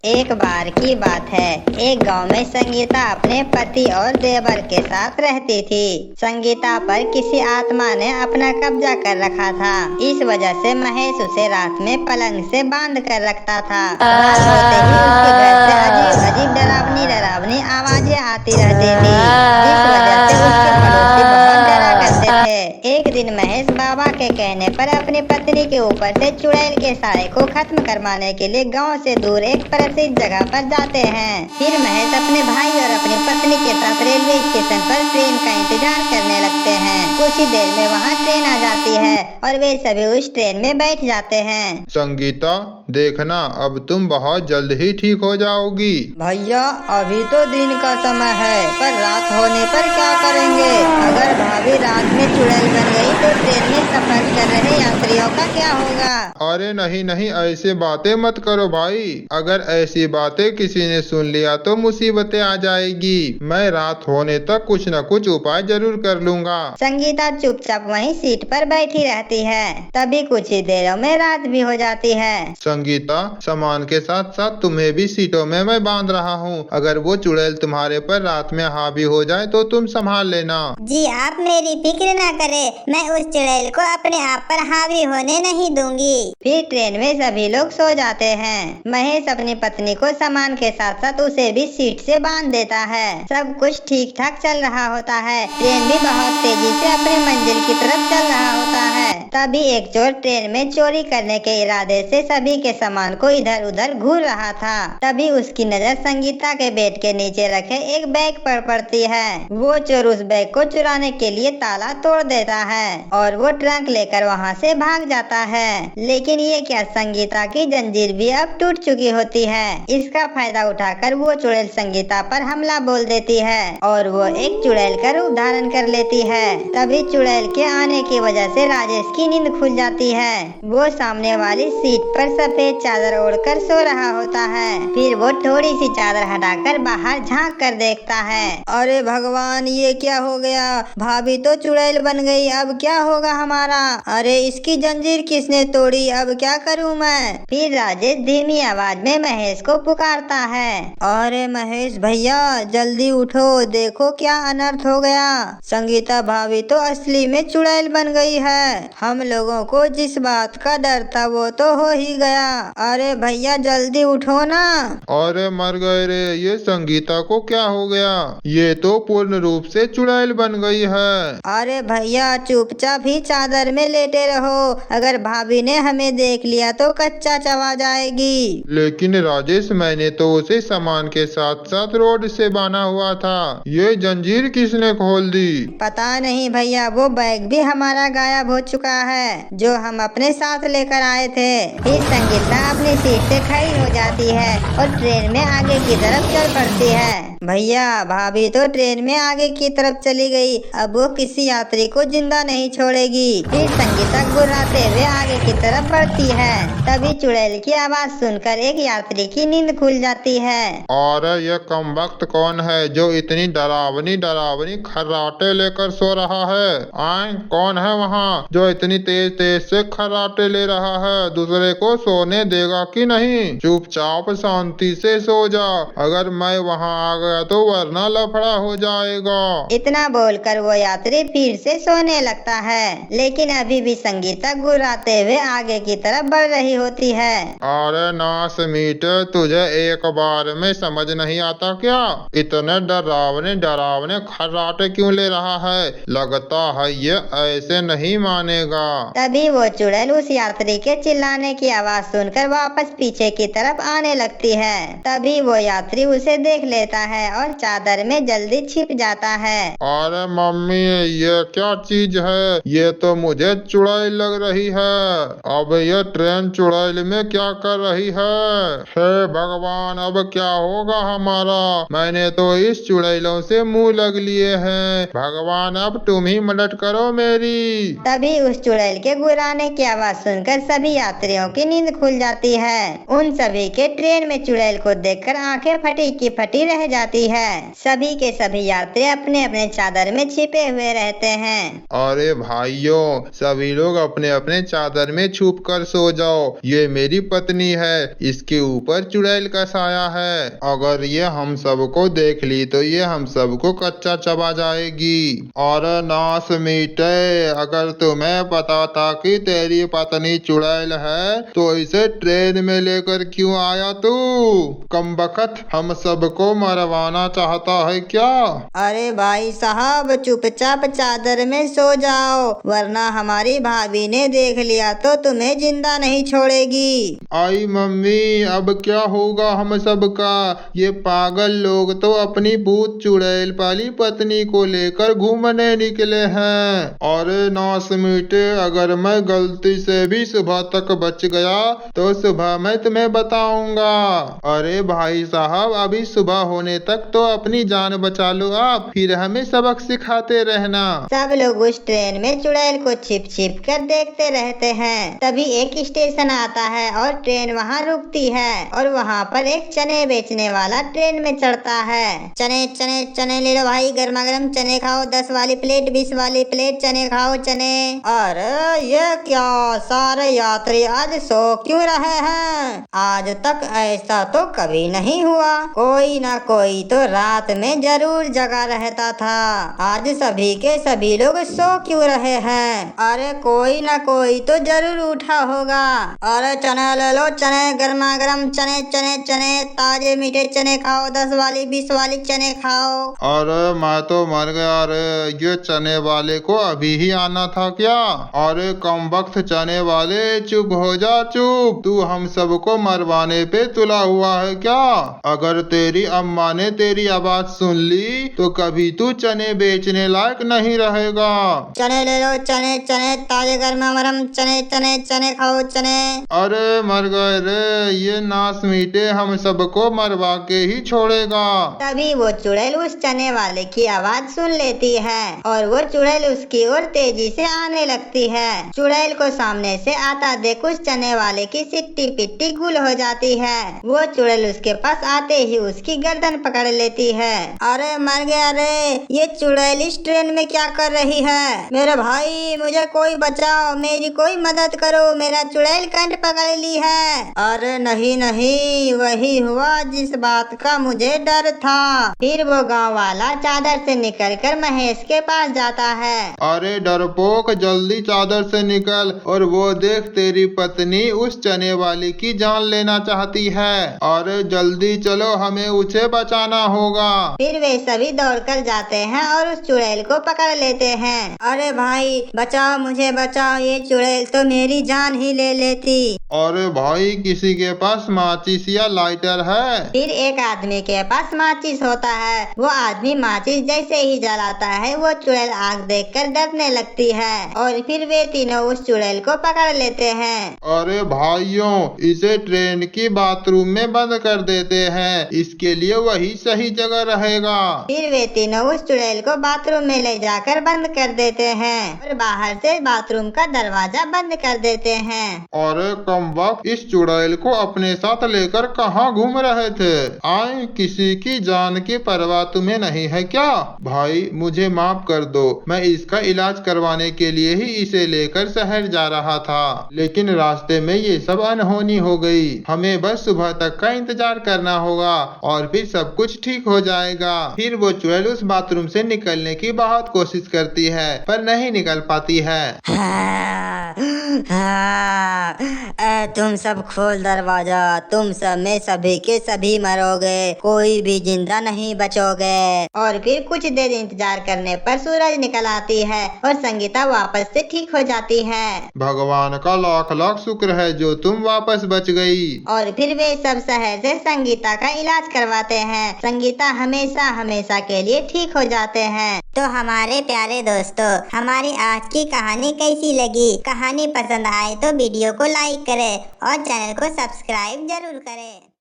एक बार की बात है, एक गांव में संगीता अपने पति और देवर के साथ रहती थी। संगीता पर किसी आत्मा ने अपना कब्जा कर रखा था। इस वजह से महेश उसे रात में पलंग से बांध कर रखता था। रात होते ही उसके घर से अजीब अजीब डरावनी आवाजें आती रहती थी, जिस वजह से उसके पड़ोसी बहुत डरा करते थे। एक दिन महेश बाबा के कहने पर अपनी पत्नी के ऊपर से चुड़ैल के साए को खत्म करवाने के लिए गाँव से दूर एक प्रसिद्ध जगह पर जाते हैं। फिर महेश अपने भाई और अपनी पत्नी के साथ रेलवे स्टेशन पर ट्रेन का इंतजार करने लगते हैं। कुछ ही देर में वहाँ ट्रेन आ जाती है और वे सभी उस ट्रेन में बैठ जाते हैं। संगीता, देखना अब तुम बहुत जल्द ही ठीक हो जाओगी। भैया, अभी तो दिन का समय है, पर रात होने पर क्या करेंगे? अगर भाभी रात में चुड़ैल बन गई तो ट्रेन में सफर कर रहे यात्रियों का क्या होगा? अरे नहीं नहीं, ऐसे बातें मत करो भाई। अगर ऐसी बातें किसी ने सुन लिया तो मुसीबतें आ जाएगी। मैं रात होने तक कुछ न कुछ उपाय जरूर कर लूँगा। संगीता चुपचाप वहीं सीट पर बैठी रहती है। तभी कुछ ही देरों में रात भी हो जाती है। संगीता, सामान के साथ साथ तुम्हें भी सीटों में मैं बांध रहा हूँ। अगर वो चुड़ैल तुम्हारे पर रात में हावी हो जाए तो तुम संभाल लेना। जी, आप मेरी फिक्र न करें, मैं उस चुड़ैल को अपने आप पर हावी होने नहीं दूंगी। फिर ट्रेन में सभी लोग सो जाते हैं। महेश अपनी पत्नी को सामान के साथ साथ उसे भी सीट से बांध देता है। सब कुछ ठीक ठाक चल रहा होता है। ट्रेन भी बहुत तेजी से अपने मंजिल की तरफ चल रहा होता है। तभी एक चोर ट्रेन में चोरी करने के इरादे से सभी के सामान को इधर उधर घूर रहा था। तभी उसकी नजर संगीता के बेड के नीचे रखे एक बैग पर पड़ती है। वो चोर उस बैग को चुराने के लिए ताला तोड़ देता है और वो ट्रंक लेकर वहाँ से भाग जाता है। लेकिन ये क्या, संगीता की जंजीर भी अब टूट चुकी होती है। इसका फायदा उठाकर वो चुड़ैल संगीता पर हमला बोल देती है और वो एक चुड़ैल का रूप धारण कर लेती है। तभी चुड़ैल के आने की वजह से राजेश की नींद खुल जाती है। वो सामने वाली सीट पर सफेद चादर ओढ़कर सो रहा होता है। फिर वो थोड़ी सी चादर हटाकर बाहर झांक कर देखता है। अरे भगवान, ये क्या हो गया? भाभी तो चुड़ैल बन गई, अब क्या होगा हमारा? अरे इसकी जंजीर किसने तोड़ी? अब क्या करूं मैं? फिर राजेश धीमी आवाज में महेश को पुकारता है। अरे महेश भैया, जल्दी उठो, देखो क्या अनर्थ हो गया। संगीता भाभी तो असली में चुड़ैल बन गई है। हम लोगों को जिस बात का डर था वो तो हो ही गया। अरे भैया जल्दी उठो ना। अरे मर गए रे, ये संगीता को क्या हो गया? ये तो पूर्ण रूप से चुड़ैल बन गई है। अरे भैया चुपचाप ही चादर में लेटे रहो, अगर भाभी ने हमें देख लिया तो कच्चा चबा जाएगी। लेकिन राजेश, मैंने तो उसे सामान के साथ साथ रोड से बांधा हुआ था। ये जंजीर किसने खोल दी? पता नहीं भैया, वो बैग भी हमारा गायब हो चुका है जो हम अपने साथ लेकर आए थे। फिर संगीता अपनी सीट से खड़ी हो जाती है और ट्रेन में आगे की तरफ चल पड़ती है। भैया, भाभी तो ट्रेन में आगे की तरफ चली गई, अब वो किसी यात्री को जिंदा नहीं छोड़ेगी। फिर संगीता गुर्राते हुए आगे की तरफ बढ़ती है। तभी चुड़ैल की आवाज सुनकर एक यात्री की नींद खुल जाती है। और ये कमबख्त कौन है जो इतनी डरावनी खर्राटे लेकर सो रहा है? आए, कौन है वहाँ जो इतनी तेज तेज से खर्राटे ले रहा है? दूसरे को सोने देगा कि नहीं? चुपचाप शांति से सो जा, अगर मैं वहाँ आ गया तो वरना लफड़ा हो जाएगा। इतना बोलकर वो यात्री फिर से सोने लगता है। लेकिन अभी भी संगीता गुर्राते हुए आगे की तरफ बढ़ रही होती है। अरे नास मीट, तुझे एक बार में समझ नहीं आता क्या? इतने डरावने खर्राटे क्यों ले रहा है? लगता है ये ऐसे नहीं मानेगा। तभी वो चुड़ैल उस यात्री के चिल्लाने की आवाज सुनकर वापस पीछे की तरफ आने लगती है। तभी वो यात्री उसे देख लेता है और चादर में जल्दी छिप जाता है। अरे मम्मी, ये क्या चीज है? ये तो मुझे चुड़ैल लग रही है। अब ये ट्रेन चुड़ैल में क्या कर रही है? हे भगवान, अब क्या होगा हमारा? मैंने तो इस चुड़ैलों से मुंह लग लिए हैं। भगवान, अब तुम ही मदद करो मेरी। तभी उस चुड़ैल के गुर्राने की आवाज सुनकर सभी यात्रियों की नींद खुल जाती है। उन सभी के ट्रेन में चुड़ैल को देखकर आंखें फटी की फटी रह जाती है। सभी के सभी यात्री अपने अपने चादर में छिपे हुए रहते हैं। अरे भाइयों, सभी लोग अपने अपने चादर में छुप कर सो जाओ। ये मेरी पत्नी है, इसके ऊपर चुड़ैल का साया है। अगर ये हम सबको देख ली तो ये हम सबको कच्चा चबा जाएगी। और नास मीटे, अगर तुम्हें पता था कि तेरी पत्नी चुड़ैल है तो इसे ट्रेन में लेकर क्यों आया तू? कमबख्त, हम सबको मरवाना चाहता है क्या? अरे भाई साहब, चुपचाप चादर में सो जाओ, वरना हमारी भाभी ने देख लिया तो तुम्हें जिंदा नहीं छोड़ेगी। आई मम्मी, अब क्या होगा हम सबका? ये पागल लोग तो अपनी भूत चुड़ैल पाली पत्नी को लेकर घूमने निकले हैं। और नास मीटे, अगर मैं गलती से भी सुबह तक बच गया तो सुबह मैं तुम्हें बताऊंगा। अरे भाई साहब, अभी सुबह होने तक तो अपनी जान बचा लो आप, फिर हमें सबक सिखाते रहना। सब लोग उस ट्रेन में चुड़ैल को छिप छिप कर देखते रहते हैं। तभी एक स्टेशन आता है और ट्रेन वहाँ रुकती है और वहाँ पर एक चने बेचने वाला ट्रेन में चढ़ता है। चने चने चने ले लो भाई, गर्मा गर्म चने खाओ, 10 वाली प्लेट, 20 वाली प्लेट, चने खाओ चने। अरे ये क्या, सारे यात्री आज सो क्यों रहे हैं? आज तक ऐसा तो कभी नहीं हुआ। कोई ना कोई तो रात में जरूर जगा रहता था। आज सभी के सभी लोग सो क्यों रहे हैं? अरे कोई ना कोई तो जरूर उठा होगा। अरे चने ले लो, चने गर्मा गर्म चने चने चने, ताजे मीठे चने खाओ, 10 वाली 20 वाली चने खाओ। अरे मैं तो मर गया रे, ये चने वाले को अभी ही आना था क्या? अरे कमबख्त चने वाले, चुप हो जा चुप। तू हम सबको मरवाने पे तुला हुआ है क्या? अगर तेरी अम्मा ने तेरी आवाज सुन ली तो कभी तू चने बेचने लायक नहीं रहेगा। चने ले लो, चने चने, ताजे गर्मा गर्म चने चने चने खाओ चने। अरे मर गए रे, ये नास मीटे हम सबको मरवा के ही छोड़ेगा। तभी वो चुड़ैल उस चने वाले की आवाज सुन लेती है और वो चुड़ैल उसकी ओर तेजी से आने लगती है। चुड़ैल को सामने से आता देख उस चने वाले की सिट्टी पिट्टी गुल हो जाती है। वो चुड़ैल उसके पास आते ही उसकी गर्दन पकड़ लेती है। अरे मर गया रे, ये चुड़ैल इस ट्रेन में क्या कर रही है? मेरे भाई, मुझे कोई बचाओ, मेरी कोई मदद करो, मेरा चुड़ैल कंठ पकड़ ली है। अरे नहीं नहीं, वही हुआ जिस बात का मुझे डर था। फिर वो गांव वाला चादर से निकलकर महेश के पास जाता है। अरे डरपोक, जल्दी चादर से निकल और वो देख तेरी पत्नी उस चने वाली की जान लेना चाहती है। अरे जल्दी चलो, हमें उसे बचाना होगा। फिर वे सभी दौड़कर जाते हैं और उस चुड़ैल को पकड़ लेते हैं। अरे भाई बचाओ, मुझे बचाओ, ये चुड़ैल तो मेरी जान ही ले लेती। अरे भाई, किसी के पास माचिस या लाइटर है? फिर एक आदमी के पास माचिस होता है। वो आदमी माचिस जैसे ही जलाता है वो चुड़ैल आग देखकर डरने लगती है और फिर वे तीनों उस चुड़ैल को पकड़ लेते हैं। अरे भाइयों, इसे ट्रेन की बाथरूम में बंद कर देते हैं, इसके लिए वही सही जगह रहेगा। फिर वे तीनों उस चुड़ैल को बाथरूम में ले जाकर बंद कर देते हैं और बाहर से बाथरूम का दरवाजा बंद कर देते हैं। अरे कमबख्त, इस चुड़ैल को अपने साथ लेकर कहाँ घूम रहे थे? आए, किसी की जान की परवाह तुम्हें नहीं है क्या? भाई मुझे माफ कर दो, मैं इसका इलाज करवाने के लिए ही इसे लेकर शहर जा रहा था, लेकिन रास्ते में ये सब अनहोनी हो गई। हमें बस सुबह तक का इंतजार करना होगा और फिर सब कुछ ठीक हो जाएगा। फिर वो चुड़ैल उस बाथरूम से निकलने की बहुत कोशिश करती है पर नहीं निकल पाती है। तुम सब खोल दरवाजा, तुम सब में सभी के सभी मरोगे, कोई भी जिंदा नहीं बचोगे। और फिर कुछ देर इंतजार करने पर सूरज निकल आती है और संगीता वापस से ठीक हो जाती है। भगवान का लाख लाख शुक्र है जो तुम वापस बच गई। और फिर वे सब शहर से संगीता का इलाज करवाते हैं। संगीता हमेशा हमेशा के लिए ठीक हो जाते हैं। तो हमारे प्यारे दोस्तों, हमारी आज की कहानी कैसी लगी? कहानी पसंद आए तो वीडियो को लाइक करें और चैनल को सब्सक्राइब जरूर करें।